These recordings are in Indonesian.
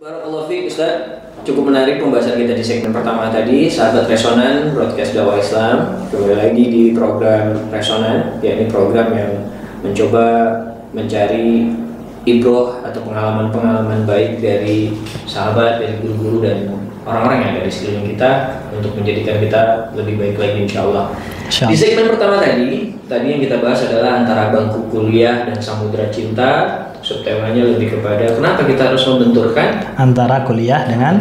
Barakallahu fiik Ustaz. Cukup menarik pembahasan kita di segmen pertama tadi, sahabat Resonan Broadcast Dakwah Islam. Kembali lagi di program Resonan, yakni program yang mencoba mencari ibroh atau pengalaman-pengalaman baik dari sahabat, dari guru-guru dan orang-orang yang ada di sekeliling kita untuk menjadikan kita lebih baik lagi insyaallah. Di segmen pertama tadi yang kita bahas adalah antara bangku kuliah dan samudra cinta. Subtemanya lebih kepada kenapa kita harus membenturkan antara kuliah dengan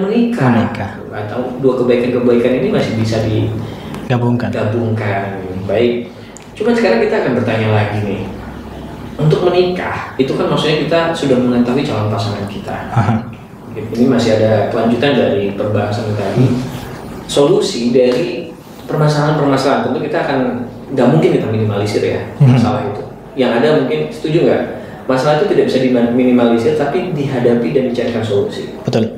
menikah. Atau dua kebaikan-kebaikan ini masih bisa digabungkan. Baik. Cuma sekarang kita akan bertanya lagi nih. Untuk menikah, itu kan maksudnya kita sudah mengetahui calon pasangan kita. Ini masih ada kelanjutan dari perbahasan tadi. Solusi dari permasalahan-permasalahan tentu kita akan nggak mungkin kita minimalisir ya masalah itu. Yang ada mungkin setuju nggak? Masalah itu tidak bisa diminimalisir, tapi dihadapi dan dicarikan solusi. Betul.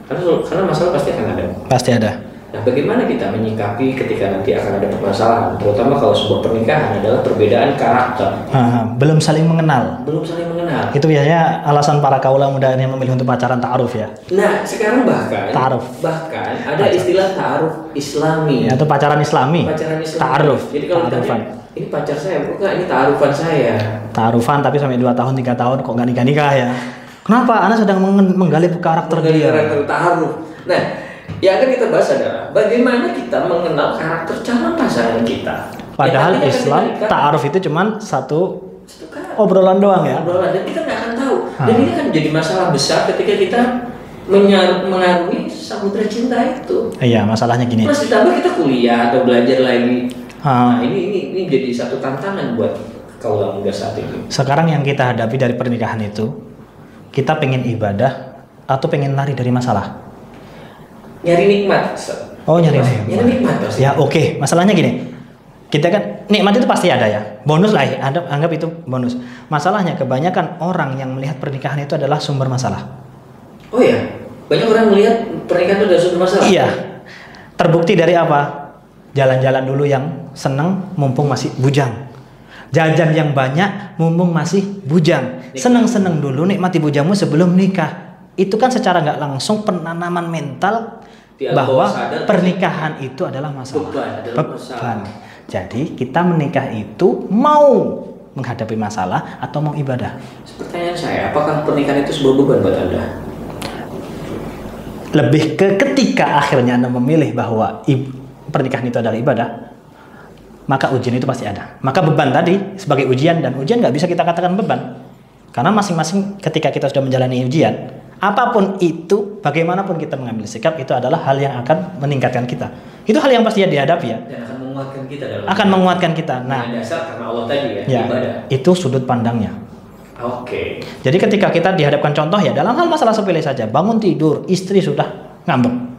Karena masalah pasti akan ada. Pasti ada. Nah, bagaimana kita menyikapi ketika nanti akan ada permasalahan, terutama kalau sebuah pernikahan adalah perbedaan karakter. Belum saling mengenal. Itu biasanya alasan para kaula muda yang memilih untuk pacaran ta'aruf ya. Nah, sekarang bahkan ada istilah ta'aruf Islami. Atau pacaran Islami. Ta'aruf. Jadi kalau ditanya, ini pacar saya, bukan ini ta'arufan saya. Ta'arufan tapi sampai 2 tahun 3 tahun kok nggak nikah ya. Kenapa? Anda sedang menggali karakter dia. Ta'aruf. Nah, yang akan kita bahas adalah bagaimana kita mengenal karakter calon pasangan kita. Padahal Islam ta'aruf itu cuma satu obrolan doang ya. Dan kita nggak akan tahu. Dan ini kan jadi masalah besar ketika kita mengarungi samudra cinta itu. Iya, masalahnya gini. Plus ditambah kita kuliah atau belajar lagi. Nah, ini jadi satu tantangan buat kaula muda saat ini. Sekarang yang kita hadapi dari pernikahan itu, kita pengen ibadah atau pengen lari dari masalah? Nyari nikmat. Nyari nikmat pasti. Ya oke. Masalahnya gini. Kita kan nikmat itu pasti ada ya. Bonus lah ya. Anggap itu bonus. Masalahnya kebanyakan orang yang melihat pernikahan itu adalah sumber masalah. Oh ya. Banyak orang melihat pernikahan itu adalah sumber masalah. Iya. Terbukti dari apa? Jalan-jalan dulu yang seneng mumpung masih bujang. Jajan yang banyak mumpung masih bujang. Seneng-seneng dulu nikmati bujangmu sebelum nikah. Itu kan secara nggak langsung penanaman mental bahwa pernikahan itu adalah masalah. Beban. Jadi kita menikah itu mau menghadapi masalah atau mau ibadah? Pertanyaan saya, apakah pernikahan itu sebuah beban buat Anda? Lebih ke ketika akhirnya Anda memilih bahwa pernikahan itu adalah ibadah, maka ujian itu pasti ada. Maka beban tadi sebagai ujian, dan ujian nggak bisa kita katakan beban. Karena masing-masing ketika kita sudah menjalani ujian, apapun itu, bagaimanapun kita mengambil sikap, itu adalah hal yang akan meningkatkan kita. Itu hal yang pasti dihadapi ya. Dan akan menguatkan kita dalam menguatkan kita. Nah, dasar karena Allah tadi ya, ibadah. Itu sudut pandangnya. Oke. Jadi ketika kita dihadapkan contoh ya, dalam hal masalah sepele saja, bangun tidur, istri sudah ngambek.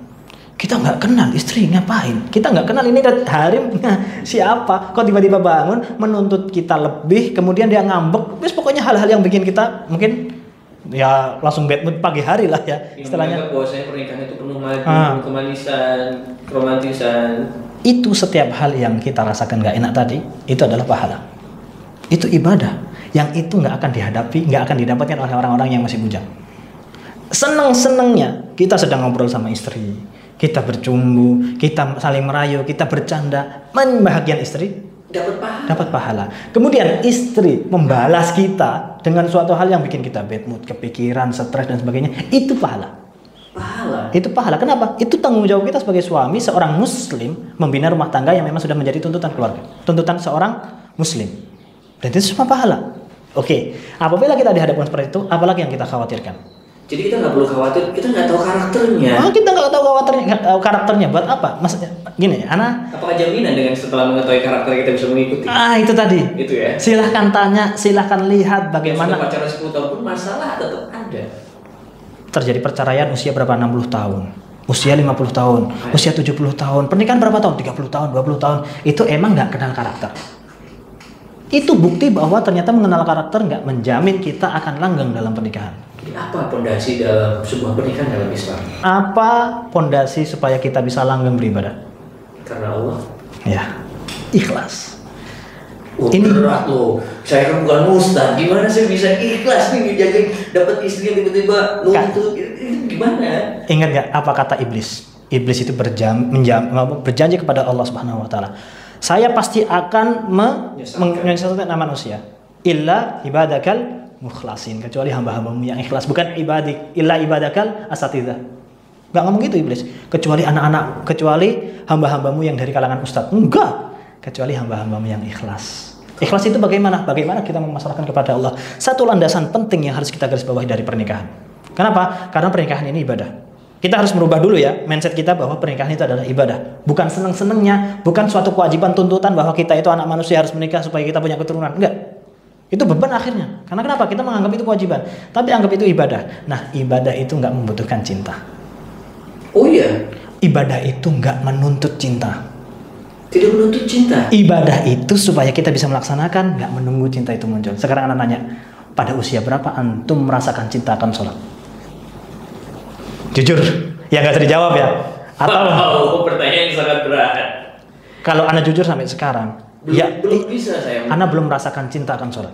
Kita nggak kenal istri ngapain? Kita nggak kenal ini Harim siapa? Kok tiba-tiba bangun menuntut kita lebih, kemudian dia ngambek. Terus pokoknya hal-hal yang bikin kita mungkin ya langsung bad mood pagi hari lah ya istilahnya. Bahwasanya pernikahan itu penuh madu, kemanisan, keromantisan. Itu setiap hal yang kita rasakan nggak enak tadi, itu adalah pahala. Itu ibadah. Yang itu nggak akan dihadapi, nggak akan didapatkan oleh orang-orang yang masih bujang. Seneng-senengnya kita sedang ngobrol sama istri, kita bercumbu, kita saling merayu, kita bercanda, membahagiakan istri, dapat pahala. Kemudian istri membalas kita dengan suatu hal yang bikin kita bad mood, kepikiran, stres dan sebagainya, itu pahala. Itu pahala. Kenapa? Itu tanggung jawab kita sebagai suami, seorang muslim, membina rumah tangga yang memang sudah menjadi tuntutan keluarga, tuntutan seorang muslim. Dan itu semua pahala. Oke, apabila kita dihadapkan seperti itu, apalagi yang kita khawatirkan? Jadi kita nggak perlu khawatir, kita nggak tahu karakternya. Kita nggak tahu karakternya, buat apa? Maksudnya gini, apakah jaminan dengan setelah mengetahui karakter kita bisa mengikuti? Itu tadi. Itu ya. Silahkan tanya, silahkan lihat bagaimana. Sudah pacaran 10 tahun pun masalah tetap ada. Terjadi perceraian usia berapa? 60 tahun. Usia 50 tahun, usia 70 tahun. Pernikahan berapa tahun? 30 tahun, 20 tahun. Itu emang nggak kenal karakter. Itu bukti bahwa ternyata mengenal karakter nggak menjamin kita akan langgeng dalam pernikahan. Jadi apa pondasi dalam sebuah pernikahan dalam Islam? Apa pondasi supaya kita bisa langgeng beribadah? Karena Allah. Ya, ikhlas. Ini berat loh. Saya kan bukan ustaz. Gimana saya bisa ikhlas nih dijaga dapat istri yang tiba-tiba nuntut? Itu gimana? Ingat nggak apa kata iblis? Iblis itu berjanji kepada Allah Subhanahu Wa Taala. Saya pasti akan menyesatkan manusia. Illa ibadakal mukhlasin, kecuali hamba-hambamu yang ikhlas. Bukan illa ibadakal asatidzah. Nggak ngomong gitu iblis. Kecuali anak-anak, kecuali hamba-hambamu yang dari kalangan ustadz. Enggak. Kecuali hamba-hambamu yang ikhlas. Ikhlas itu bagaimana? Bagaimana kita memasrahkan kepada Allah. Satu landasan penting yang harus kita garis bawahi dari pernikahan. Kenapa? Karena pernikahan ini ibadah. Kita harus merubah dulu ya mindset kita bahwa pernikahan itu adalah ibadah. Bukan seneng-senengnya, bukan suatu kewajiban tuntutan bahwa kita itu anak manusia harus menikah supaya kita punya keturunan. Enggak. Itu beban akhirnya. Karena kenapa? Kita menganggap itu kewajiban. Tapi anggap itu ibadah. Nah, ibadah itu enggak membutuhkan cinta. Oh iya? Ibadah itu enggak menuntut cinta. Tidak menuntut cinta. Ibadah itu supaya kita bisa melaksanakan, nggak menunggu cinta itu muncul. Sekarang anak nanya, pada usia berapa antum merasakan cinta akan sholat? Jujur, ya nggak bisa dijawab ya. Atau pertanyaan yang sangat berat. Kalau anak jujur sampai sekarang, belum bisa saya. Anak belum merasakan cinta akan sholat.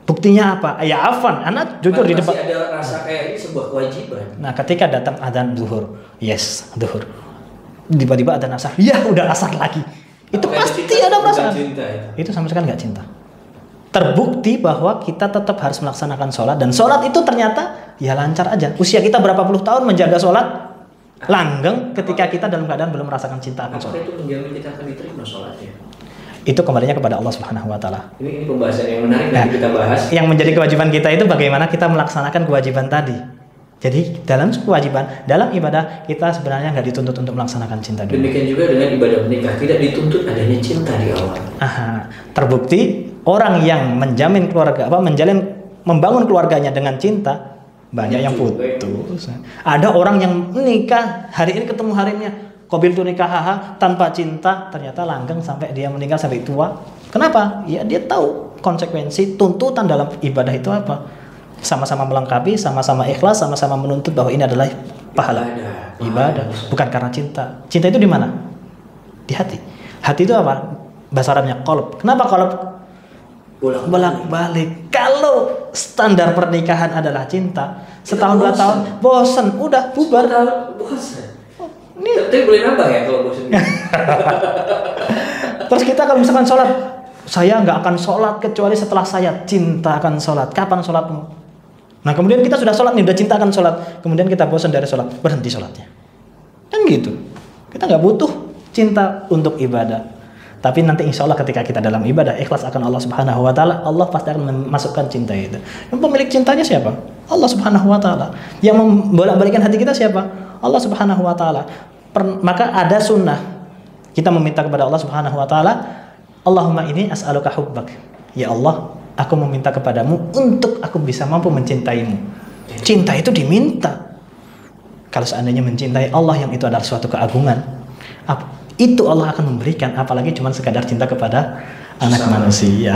Buktinya apa? Ya afan, anak jujur di depan. Masih ada rasa kayak ini sebuah kewajiban. Nah, ketika datang adzan zuhur, yes, zuhur. Tiba-tiba adzan asar, ya udah asar lagi. Itu pasti ada perasaan. Itu sama sekali nggak cinta. Terbukti bahwa kita tetap harus melaksanakan sholat, dan sholat itu ternyata ya lancar aja. Usia kita berapa puluh tahun menjaga sholat langgeng ketika kita dalam keadaan belum merasakan cinta akan sholat. Apakah itu menjamin kita akan diterima sholatnya? Itu kembalinya kepada Allah Subhanahu Wa Taala. Ini pembahasan yang menarik yang kita bahas. Yang menjadi kewajiban kita itu bagaimana kita melaksanakan kewajiban tadi. Jadi dalam kewajiban, dalam ibadah kita sebenarnya nggak dituntut untuk melaksanakan cinta dulu. Demikian juga dengan ibadah menikah, tidak dituntut adanya cinta di awal. Terbukti orang yang menjamin keluarga, membangun keluarganya dengan cinta, banyak yang putus. Ada orang yang menikah hari ini ketemu hari ini, qabiltu nikahaha, tanpa cinta, ternyata langgeng sampai dia meninggal sampai tua. Kenapa? Ya dia tahu konsekuensi tuntutan dalam ibadah itu apa. Sama-sama melengkapi, sama-sama ikhlas, sama-sama menuntut bahwa ini adalah pahala ibadah, bukan karena cinta. Cinta itu di mana? Di hati. Hati itu apa? Bahasa Arabnya qalb. Kenapa qalb? Bolak-balik. Kalau standar pernikahan adalah cinta, setahun 2 tahun bosen, udah bubar. Bosen. Tapi boleh nambah ya kalau bosen. Terus kita kalau misalkan sholat, saya nggak akan sholat kecuali setelah saya cinta akan sholat. Kapan sholatmu? Nah kemudian kita sudah sholat nih, udah cinta akan sholat. Kemudian kita bosan dari sholat, berhenti sholatnya. Kan gitu. Kita nggak butuh cinta untuk ibadah. Tapi nanti insya Allah ketika kita dalam ibadah ikhlas akan Allah Subhanahu Wa Taala, Allah pasti akan memasukkan cinta itu. Yang pemilik cintanya siapa? Allah Subhanahu Wa Taala. Yang membolak-balikan hati kita siapa? Allah Subhanahu Wa Taala. Maka ada sunnah kita meminta kepada Allah Subhanahu Wa Taala, Allahumma ini as'aluka hubbak. Ya Allah, aku meminta kepadamu untuk aku bisa mampu mencintaimu. Cinta itu diminta. Kalau seandainya mencintai Allah yang itu adalah suatu keagungan, itu Allah akan memberikan, apalagi cuma sekadar cinta kepada anak manusia.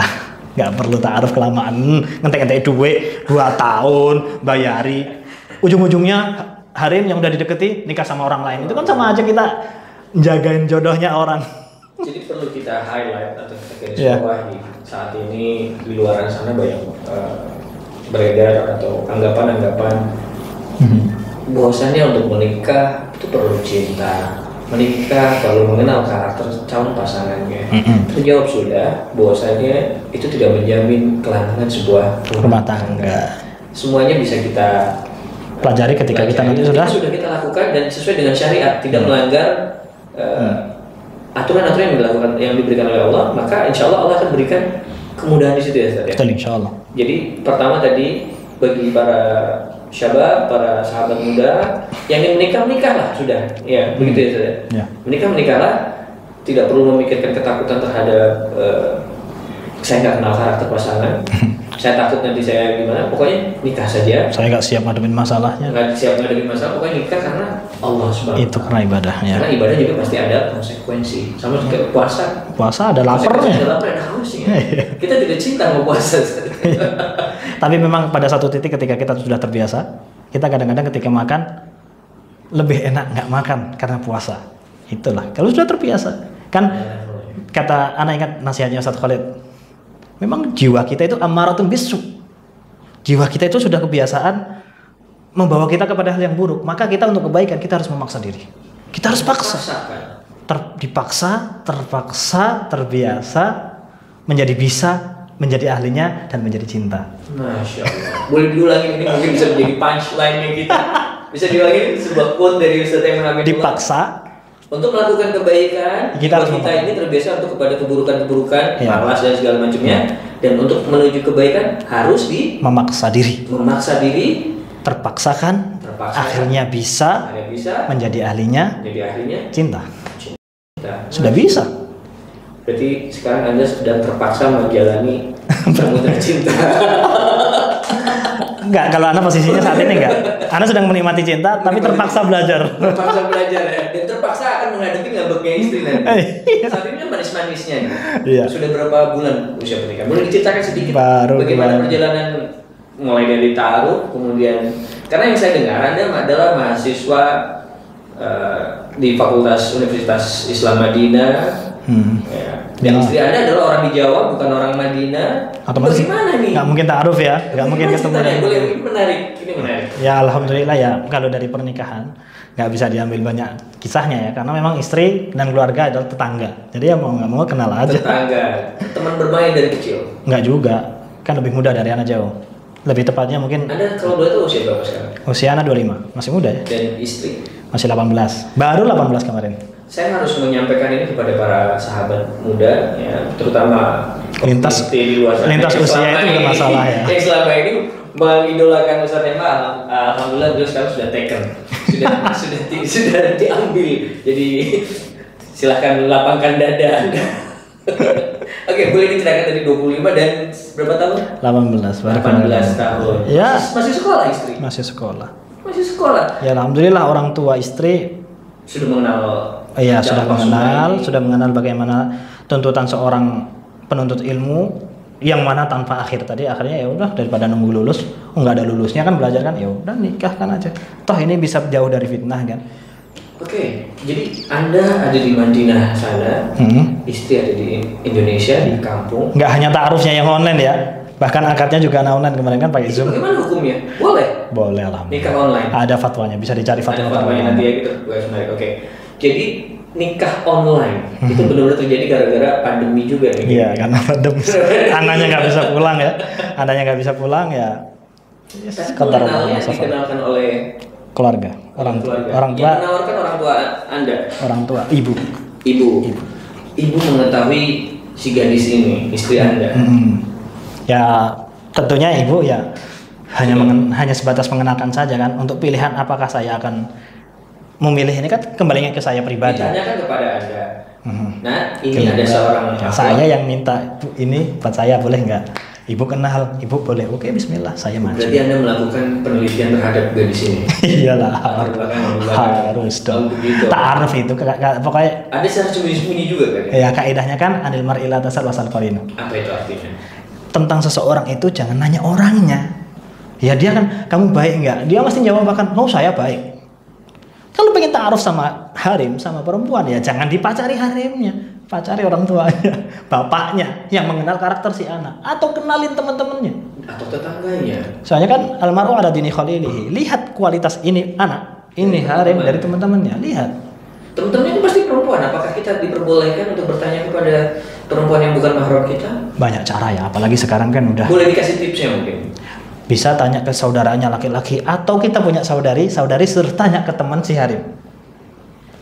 Gak perlu ta'aruf kelamaan, ngentek-ngentek duit 2 tahun, bayari. Ujung-ujungnya Harim yang udah dideketi nikah sama orang lain. Itu kan sama aja kita jagain jodohnya orang. Jadi perlu kita highlight atau kita garis bawahi saat ini di luar sana banyak beredar atau anggapan-anggapan bahwasannya untuk menikah itu perlu cinta, menikah perlu mengenal karakter calon pasangannya. Terjawab sudah bahwasannya itu tidak menjamin kelancaran sebuah rumah tangga. Semuanya bisa kita pelajari ketika kita nanti sudah kita lakukan dan sesuai dengan syariat, tidak melanggar aturan-aturan yang dilakukan yang diberikan oleh Allah, maka insya Allah Allah akan berikan kemudahan di situ ya Ustaz ya. Betul, insya Allah. Jadi pertama tadi bagi para syabab, para sahabat muda yang ingin menikahlah sudah, ya begitu ya Ustaz ya. Menikahlah, tidak perlu memikirkan ketakutan terhadap saya nggak kenal karakter pasangan. Saya takut nanti saya gimana, pokoknya nikah saja. Saya nggak siap ngadepin masalahnya. Nggak siap ngadepin masalah, pokoknya nikah karena Allah Subhanahu. Itu karena ibadahnya. Karena ibadah juga pasti ada konsekuensi. Sama seperti puasa. Puasa ada laparnya. Ada lapar, ada hausnya. Kita tidak cinta sama puasa. Tapi memang pada satu titik ketika kita sudah terbiasa, kita kadang-kadang ketika makan lebih enak nggak makan karena puasa. Itulah. Kalau sudah terbiasa, kan kata anak ingat nasihatnya Ustaz Khalid. Memang jiwa kita itu ammaratun bisu. Jiwa kita itu sudah kebiasaan membawa kita kepada hal yang buruk. Maka kita untuk kebaikan kita harus memaksa diri. Kita harus paksa. Dipaksa, terpaksa, terbiasa, menjadi bisa, menjadi ahlinya, dan menjadi cinta. Masya Allah. Boleh diulangi, ini mungkin bisa menjadi punchline-nya kita. Bisa diulangi sebuah quote dari Ustaz Hamidullah. Dipaksa. Untuk melakukan kebaikan, kita ini terbiasa untuk kepada keburukan-keburukan, malas dan segala macamnya. Dan untuk menuju kebaikan harus memaksa diri. Terpaksakan. Akhirnya bisa menjadi ahlinya, cinta. Sudah bisa. Berarti sekarang Anda sudah terpaksa menjalani permulaan cinta. Enggak, kalau Anda posisinya saat ini enggak. Anda sedang menikmati cinta, tapi terpaksa belajar. Terpaksa belajar ya. Dan terpaksa akan menghadapi ngambeknya istri nanti. Saat ini kan manis-manisnya nih. Iya. Sudah berapa bulan usia pernikahan? Boleh diceritakan sedikit baru. Bagaimana perjalanan mulai dari taruh, kemudian karena yang saya dengar Anda adalah mahasiswa di Fakultas Universitas Islam Madinah. Ya. Dan istri Anda adalah orang di Jawa, bukan orang Madinah. Bagaimana nih? Nggak mungkin ta'aruf ya, nggak mungkin ketemu. Ini menarik. Ya alhamdulillah ya, kalau dari pernikahan nggak bisa diambil banyak kisahnya ya, karena memang istri dan keluarga adalah tetangga. Jadi ya mau nggak mau kenal aja. Tetangga, teman bermain dari kecil. Nggak juga, kan lebih muda dari anak jauh. Lebih tepatnya mungkin. Anda kalau boleh tahu usia berapa sekarang? Usia anak 25, masih muda ya. Dan istri? Masih 18, baru 18 kemarin. Saya harus menyampaikan ini kepada para sahabat muda, ya, terutama lintas usia itu bukan masalah ya. Yang selama ini mengidolakan Ustaz Emma, alhamdulillah beliau sekarang sudah taken, sudah diambil. Jadi silahkan lapangkan dada Anda. Oke, boleh diceritakan dari 25 dan berapa tahun? 18 tahun. Ya. Masih sekolah istri? Masih sekolah. Ya alhamdulillah orang tua istri sudah mengenal. Iya, sudah mengenal bagaimana tuntutan seorang penuntut ilmu yang mana tanpa akhir tadi. Akhirnya ya udah, daripada nunggu lulus, nggak ada lulusnya kan, belajar kan, ya udah nikahkan aja. Toh ini bisa jauh dari fitnah kan. Oke, jadi Anda ada di Madinah sana, istri ada di Indonesia di kampung. Nggak hanya ta'arufnya yang online ya, bahkan akadnya juga online kemarin kan pakai Zoom. Bagaimana hukumnya? Boleh alhamdulillah. Nikah online. Ada fatwanya, bisa dicari fatwanya nanti ya gitu. Oke. Jadi nikah online itu benar-benar terjadi gara-gara pandemi juga nih. Iya, karena pandemi. Anaknya nggak bisa pulang ya. Dikenalkan oleh keluarga, orang tua. Yang menawarkan orang tua Anda. Orang tua, ibu. Ibu mengetahui si gadis ini, istri Anda. Ya tentunya ibu ya hanya sebatas mengenalkan saja kan, untuk pilihan apakah saya akan memilih ini kan kembalinya ke saya pribadi. Ditanyakan kepada Anda. Nah, ini ada seorang saya yang minta ini buat saya, boleh nggak? Ibu kenal, ibu boleh. Oke, bismillah, saya maju. Berarti Anda melakukan penelitian terhadap gadis ini. Iyalah, harus dong. Ta'aruf itu pokoknya ada secara sembunyi-sembunyi juga kan? Ya, kaidahnya kan anil mar'i la tasal wasal qarinu. Apa itu artinya? Tentang seseorang itu jangan nanya orangnya. Ya dia kan, kamu baik nggak? Dia mesti jawab bahkan, oh saya baik. Kalau pengen ta'aruf sama harim, sama perempuan, ya jangan dipacari harimnya, pacari orang tuanya, bapaknya yang mengenal karakter si anak, atau kenalin teman-temannya atau tetangganya. Soalnya kan almaru ala dini khalilihi. Lihat kualitas ini anak, ini harim dari teman-temannya. Lihat. Teman-temannya itu pasti perempuan. Apakah kita diperbolehkan untuk bertanya kepada perempuan yang bukan mahram kita? Banyak cara ya, apalagi sekarang kan udah. Boleh dikasih tipsnya mungkin? Bisa tanya ke saudaranya laki-laki, atau kita punya saudari suruh tanya ke teman si harim.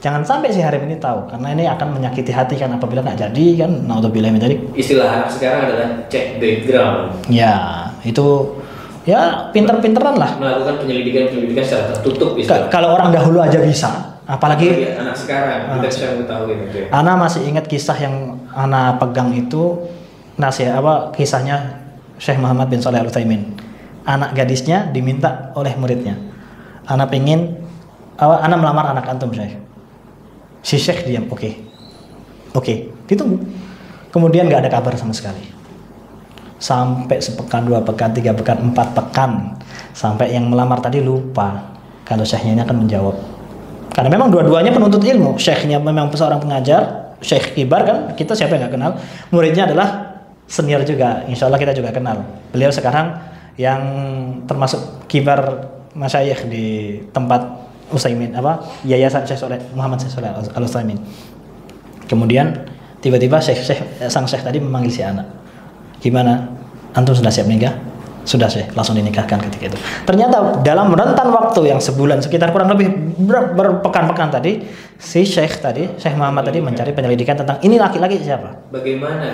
Jangan sampai si harim ini tahu, karena ini akan menyakiti hati kan apabila nggak jadi kan. Naudzubillah min dzalik. Istilah anak sekarang adalah cek background. Ya itu ya pinter-pinteran lah. Melakukan penyelidikan secara tertutup. Kalau orang dahulu aja bisa, apalagi anak sekarang. Kita bisa mengetahui. Ana masih ingat kisah yang Ana pegang itu kisahnya Syekh Muhammad bin Shalih Al Utsaimin. Anak gadisnya diminta oleh muridnya, Ana melamar anak antum Syekh. Si Syekh diam, oke, ditunggu. Kemudian nggak ada kabar sama sekali. Sampai sepekan, 2 pekan, 3 pekan, 4 pekan, sampai yang melamar tadi lupa kalau Syekhnya akan menjawab. Karena memang dua-duanya penuntut ilmu. Syekhnya memang seorang pengajar, Syekh kibar kan, kita siapa yang nggak kenal. Muridnya adalah senior juga, insya Allah kita juga kenal. Beliau sekarang yang termasuk kibar masyayikh di tempat Utsaimin, Yayasan Syekh Saleh Muhammad Syekh Saleh Al Utsaimin. Kemudian tiba-tiba sang Syekh tadi memanggil si anak. Gimana? Antum sudah siap nikah? Sudah Syekh, langsung dinikahkan ketika itu. Ternyata dalam rentan waktu yang sebulan, sekitar kurang lebih berpekan-pekan tadi, si Syekh Muhammad tadi mencari penyelidikan tentang ini laki-laki siapa?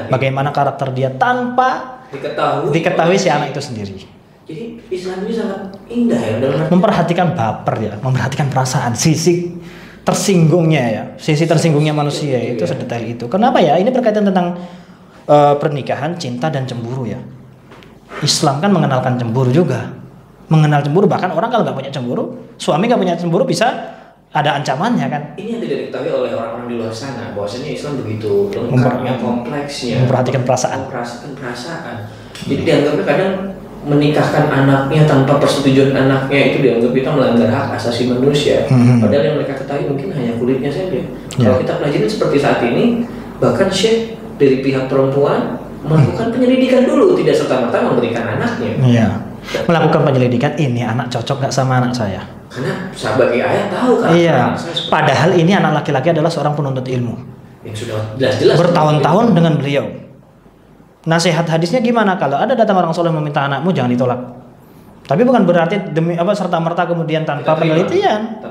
Bagaimana karakter dia tanpa diketahui si anak itu sendiri. Jadi Islam ini sangat indah ya dalam memperhatikan baper ya, memperhatikan perasaan, sisi tersinggungnya ya, sisi tersinggungnya manusia itu sedetail itu. Kenapa ya? Ini berkaitan tentang pernikahan, cinta dan cemburu ya. Islam kan mengenalkan cemburu juga, mengenal cemburu. Bahkan orang kalau nggak punya cemburu, suami nggak punya cemburu bisa ada ancamannya kan. Ini yang tidak diketahui oleh orang-orang di luar sana, bahwasanya Islam begitu lengkapnya, kompleksnya, memperhatikan perasaan. Jadi dianggapnya kadang menikahkan anaknya tanpa persetujuan anaknya itu dianggap kita melanggar hak asasi manusia. Padahal yang mereka ketahui mungkin hanya kulitnya saja. Kalau kita pelajari seperti saat ini, bahkan Syekh dari pihak perempuan melakukan penyelidikan dulu, tidak serta-merta memberikan anaknya. Iya. Melakukan penyelidikan, ini anak cocok nggak sama anak saya? Karena sebagai ayah tahu kan. Iya. Padahal ini anak laki-laki adalah seorang penuntut ilmu. Yang sudah jelas-jelas bertahun-tahun dengan beliau. Nasihat hadisnya gimana? Kalau ada datang orang soleh meminta anakmu, jangan ditolak. Tapi bukan berarti demi serta-merta kemudian tanpa penelitian.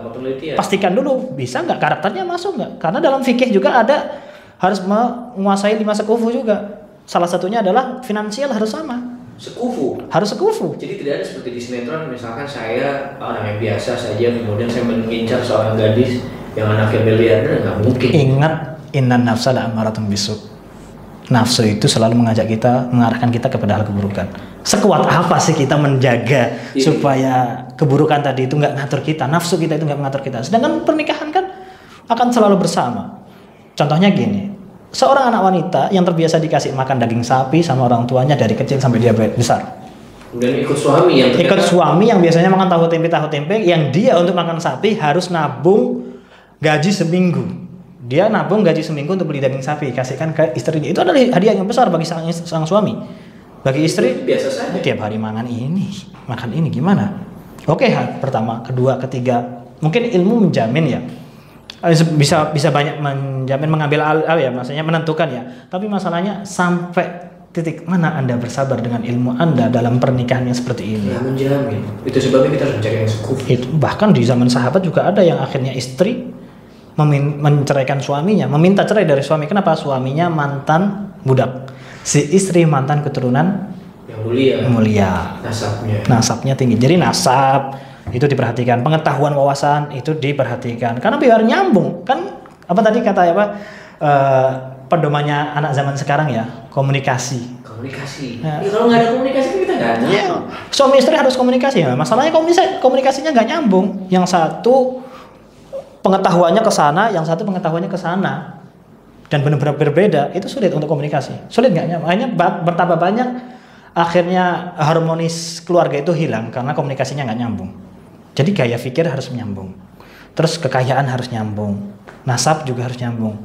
Pastikan dulu bisa nggak karakternya masuk nggak? Karena dalam fikih juga ada harus menguasai 5 sekufu juga. Salah satunya adalah finansial harus sama. Harus sekufu. Jadi tidak ada seperti di sinetron, misalkan saya orang yang biasa saja, kemudian saya mengincar seorang gadis yang anaknya miliarder, nggak mungkin. Ingat, innan nafsa la'ammaratun bisu'. Nafsu itu selalu mengajak kita, mengarahkan kita kepada hal keburukan. Sekuat apa sih kita menjaga supaya keburukan tadi itu nggak ngatur kita, nafsu kita itu nggak mengatur kita. Sedangkan pernikahan kan akan selalu bersama. Contohnya gini, seorang anak wanita yang terbiasa dikasih makan daging sapi sama orang tuanya dari kecil sampai dia besar. Dan ikut suami yang biasanya makan tahu tempe, yang dia untuk makan sapi harus nabung gaji seminggu. Dia nabung gaji seminggu untuk beli daging sapi, kasihkan ke istrinya. Itu adalah hadiah yang besar bagi sang suami. Bagi istri biasa saja. Tiap hari makan ini gimana? Oke, pertama, kedua, ketiga, mungkin ilmu menjamin ya. Bisa banyak menjamin, mengambil ya, maksudnya menentukan ya. Tapi masalahnya sampai titik mana Anda bersabar dengan ilmu Anda dalam pernikahan yang seperti ini? Ya, menjamin. Itu sebabnya kita harus mencari yang sekufu. Itu bahkan di zaman sahabat juga ada yang akhirnya istri menceraikan suaminya, meminta cerai dari suami. Kenapa? Suaminya mantan budak, si istri mantan keturunan yang mulia. Nasabnya tinggi. Jadi nasab itu diperhatikan, pengetahuan, wawasan itu diperhatikan, karena biar nyambung kan. Apa tadi kata pedomannya anak zaman sekarang ya, komunikasi. Ya, kalau nggak ada komunikasi kita nggak ada. Ya, suami istri harus komunikasi ya. Masalahnya komunikasinya nggak nyambung. Yang satu pengetahuannya ke sana, yang satu pengetahuannya ke sana, dan benar-benar berbeda. Itu sulit untuk komunikasi. Sulit nggak nyambung. Akhirnya bertambah banyak. Akhirnya harmonis keluarga itu hilang karena komunikasinya nggak nyambung. Jadi gaya pikir harus menyambung. Terus kekayaan harus nyambung. Nasab juga harus nyambung.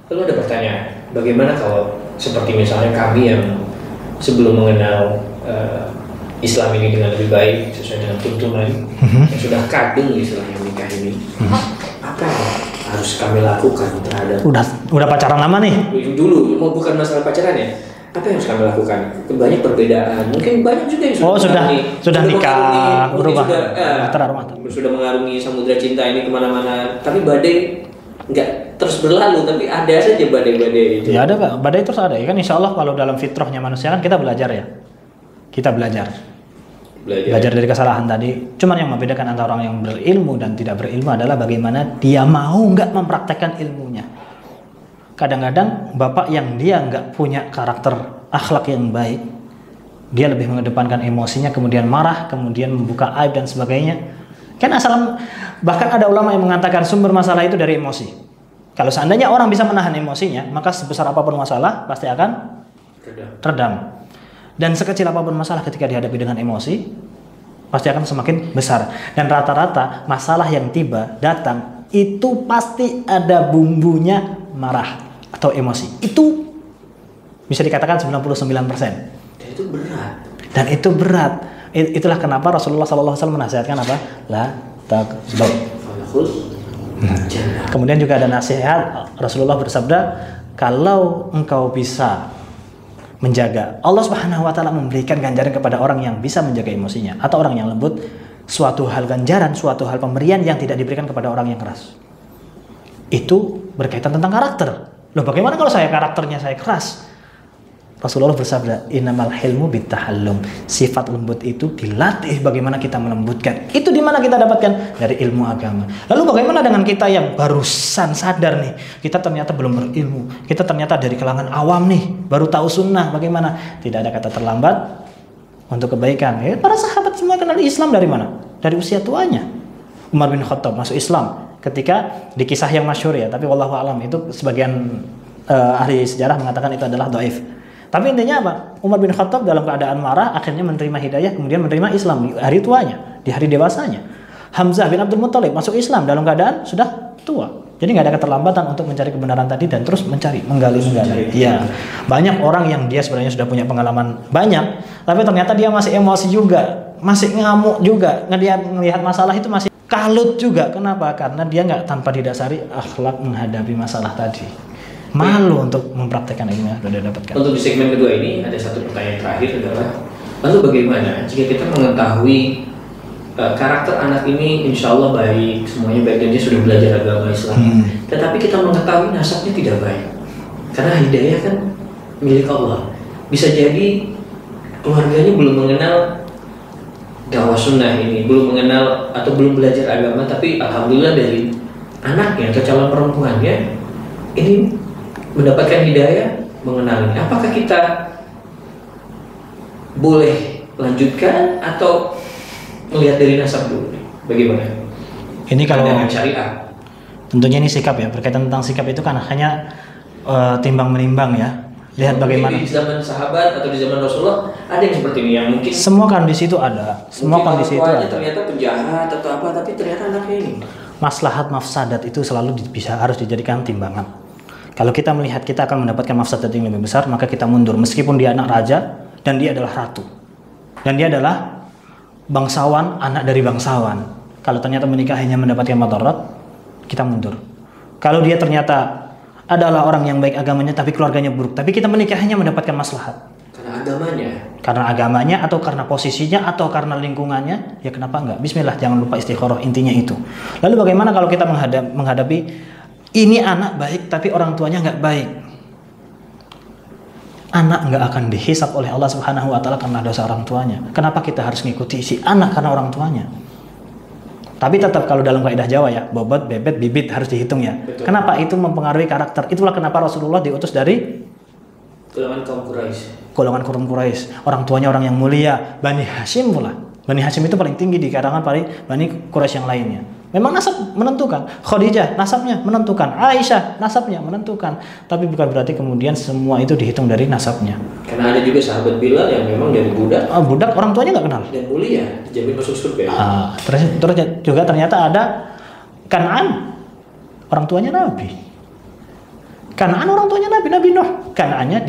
Lalu ada pertanyaan, bagaimana kalau seperti misalnya kami yang sebelum mengenal Islam ini dengan lebih baik sesuai dengan tuntunan yang sudah kadung istilahnya nikah ini, apa yang harus kami lakukan terhadap? Udah pacaran lama nih? Dulu, bukan masalah pacaran ya. Apa yang harus kami lakukan? Banyak perbedaan, mungkin banyak juga yang sudah nikah, berubah, sudah mengarungi samudra cinta ini kemana-mana, tapi badai nggak terus berlalu, tapi ada saja badai-badai itu. Ya ada Pak, badai terus ada ya kan. Insya Allah kalau dalam fitrahnya manusia kan kita belajar ya. Kita belajar dari kesalahan tadi. Cuman yang membedakan antara orang yang berilmu dan tidak berilmu adalah bagaimana dia mau nggak mempraktekkan ilmunya. Kadang-kadang bapak yang dia nggak punya karakter akhlak yang baik, dia lebih mengedepankan emosinya, kemudian marah, kemudian membuka aib dan sebagainya. Kan bahkan ada ulama yang mengatakan sumber masalah itu dari emosi. Kalau seandainya orang bisa menahan emosinya, maka sebesar apapun masalah pasti akan redam. Dan sekecil apapun masalah ketika dihadapi dengan emosi, pasti akan semakin besar. Dan rata-rata masalah yang datang itu pasti ada bumbunya marah atau emosi. Itu Bisa dikatakan 99%. Dan itu berat. Dan itu berat. Itulah kenapa Rasulullah SAW menasihatkan apa? La taghdab. Kemudian juga ada nasihat Rasulullah bersabda, kalau engkau bisa menjaga, Allah Subhanahu wa taala memberikan ganjaran kepada orang yang bisa menjaga emosinya atau orang yang lembut, suatu hal ganjaran, suatu hal pemberian yang tidak diberikan kepada orang yang keras. Itu berkaitan tentang karakter. Loh, bagaimana kalau karakternya saya keras? Rasulullah bersabda, innamal hilmu bittahallum. Sifat lembut itu dilatih, bagaimana kita melembutkan. Itu di mana kita dapatkan? Dari ilmu agama. Lalu bagaimana dengan kita yang barusan sadar nih, kita ternyata belum berilmu, kita ternyata dari kalangan awam nih, baru tahu sunnah, bagaimana? Tidak ada kata terlambat untuk kebaikan. Para sahabat semua kenal Islam dari mana? Dari usia tuanya. Umar bin Khattab masuk Islam ketika di kisah yang masyhur ya, tapi wallahu alam itu sebagian ahli sejarah mengatakan itu adalah dhaif. Tapi intinya apa? Umar bin Khattab dalam keadaan marah akhirnya menerima hidayah, kemudian menerima Islam di hari tuanya, di hari dewasanya. Hamzah bin Abdul Muttalib masuk Islam dalam keadaan sudah tua. Jadi nggak ada keterlambatan untuk mencari kebenaran tadi dan terus mencari, menggali. Iya. Banyak orang yang dia sebenarnya sudah punya pengalaman banyak, tapi ternyata dia masih emosi juga, masih ngamuk juga, ngelihat masalah itu masih kalut juga. Kenapa? Karena dia nggak tanpa didasari akhlak menghadapi masalah tadi. Malu untuk mempraktekkan ilmu yang sudah dapatkan. Untuk di segmen kedua ini ada satu pertanyaan terakhir adalah, lalu bagaimana jika kita mengetahui karakter anak ini insya Allah baik, semuanya baik dan dia sudah belajar agama Islam, tetapi kita mengetahui nasabnya tidak baik, karena hidayah kan milik Allah. Bisa jadi keluarganya belum mengenal dakwah sunnah ini, belum mengenal atau belum belajar agama, tapi alhamdulillah dari anaknya atau calon perempuannya ini mendapatkan hidayah, mengenali. Apakah kita boleh lanjutkan atau melihat dari nasab dulu? Bagaimana? Ini kalau dengan syariat. Tentunya ini sikap ya, berkaitan tentang sikap itu kan hanya timbang menimbang ya. Lihat bagaimana. Di zaman sahabat atau di zaman Rasulullah ada yang seperti ini, yang mungkin semua kondisi itu ada. Semua kondisi itu ada. Ternyata penjahat atau apa, tapi ternyata anaknya ini. Maslahat mafsadat itu selalu harus dijadikan timbangan. Kalau kita melihat kita akan mendapatkan mafsadat yang lebih besar, maka kita mundur. Meskipun dia anak raja dan dia adalah ratu, dan dia adalah bangsawan, anak dari bangsawan. Kalau ternyata menikahinya mendapatkan madarat, kita mundur. Kalau dia ternyata adalah orang yang baik agamanya tapi keluarganya buruk, tapi kita menikahinya mendapatkan maslahat. Karena agamanya atau karena posisinya atau karena lingkungannya, ya kenapa enggak? Bismillah, jangan lupa istikharah, intinya itu. Lalu bagaimana kalau kita menghadapi ini anak baik tapi orang tuanya nggak baik? Anak nggak akan dihisab oleh Allah Subhanahu wa taala karena dosa orang tuanya. Kenapa kita harus ngikuti si anak karena orang tuanya? Tapi tetap kalau dalam kaidah Jawa ya, bobot, bebet, bibit harus dihitung ya. Betul. Kenapa? Itu mempengaruhi karakter. Itulah kenapa Rasulullah diutus dari golongan kaum Quraisy. Golongan kaum Quraisy. Orang tuanya orang yang mulia, Bani Hashim pula. Bani Hashim itu paling tinggi di kalangan Bani Quraisy yang lainnya. Memang nasab menentukan. Khadijah nasabnya menentukan. Aisyah nasabnya menentukan. Tapi bukan berarti kemudian semua itu dihitung dari nasabnya. Karena ada juga sahabat Bilal yang memang dari budak. Budak orang tuanya nggak kenal. Dan mulia, dijamin masuk surga. Terus juga ternyata ada Kan'an, orang tuanya Nabi. Kan'an orang tuanya Nabi Nuh. Kan'annya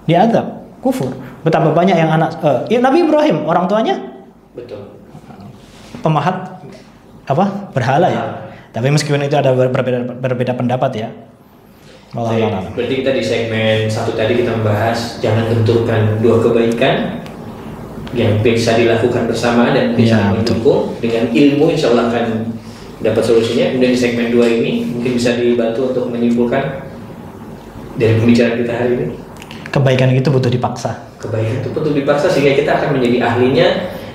diadab, kufur. Betapa banyak yang anak Nabi Ibrahim orang tuanya betul pemahat berhala ya. Tapi meskipun itu ada berbeda pendapat ya. Berarti kita di segmen satu tadi kita membahas jangan benturkan dua kebaikan yang bisa dilakukan bersama dan bisa mendukung dengan ilmu, insya Allah akan dapat solusinya. Kemudian di segmen 2 ini mungkin bisa dibantu untuk menyimpulkan dari pembicaraan kita hari ini. Kebaikan itu butuh dipaksa. Kebaikan itu butuh dipaksa sehingga kita akan menjadi ahlinya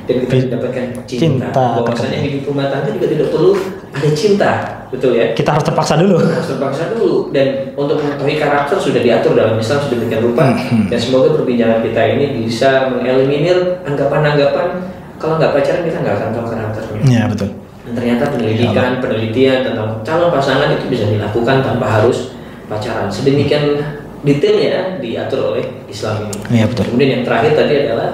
dan kita mendapatkan cinta. Bahwasanya hidup rumah tangga juga tidak perlu ada cinta, betul ya? Kita harus terpaksa dulu. Dan untuk mengetahui karakter sudah diatur dalam Islam, sudah demikian rupa. Dan semoga perbincangan kita ini bisa mengeliminir anggapan-anggapan kalau nggak pacaran kita nggak akan tahu karakternya. Iya betul. Dan ternyata penelitian tentang calon pasangan itu bisa dilakukan tanpa harus pacaran. Sedemikian detailnya diatur oleh Islam ini. Iya betul. Kemudian yang terakhir tadi adalah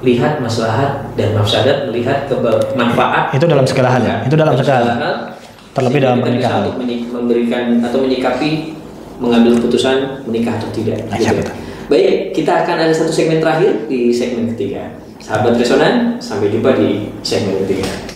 lihat maslahat dan mafsadat, melihat manfaat. Itu dalam segala hal ya. Itu dalam segala hal. Terlebih dalam pernikahan. Untuk memberikan atau menyikapi mengambil keputusan menikah atau tidak. Nah, gitu. ya, betul. Baik, kita akan ada satu segmen terakhir di segmen ketiga. Sahabat Resonan, sampai jumpa di segmen ketiga.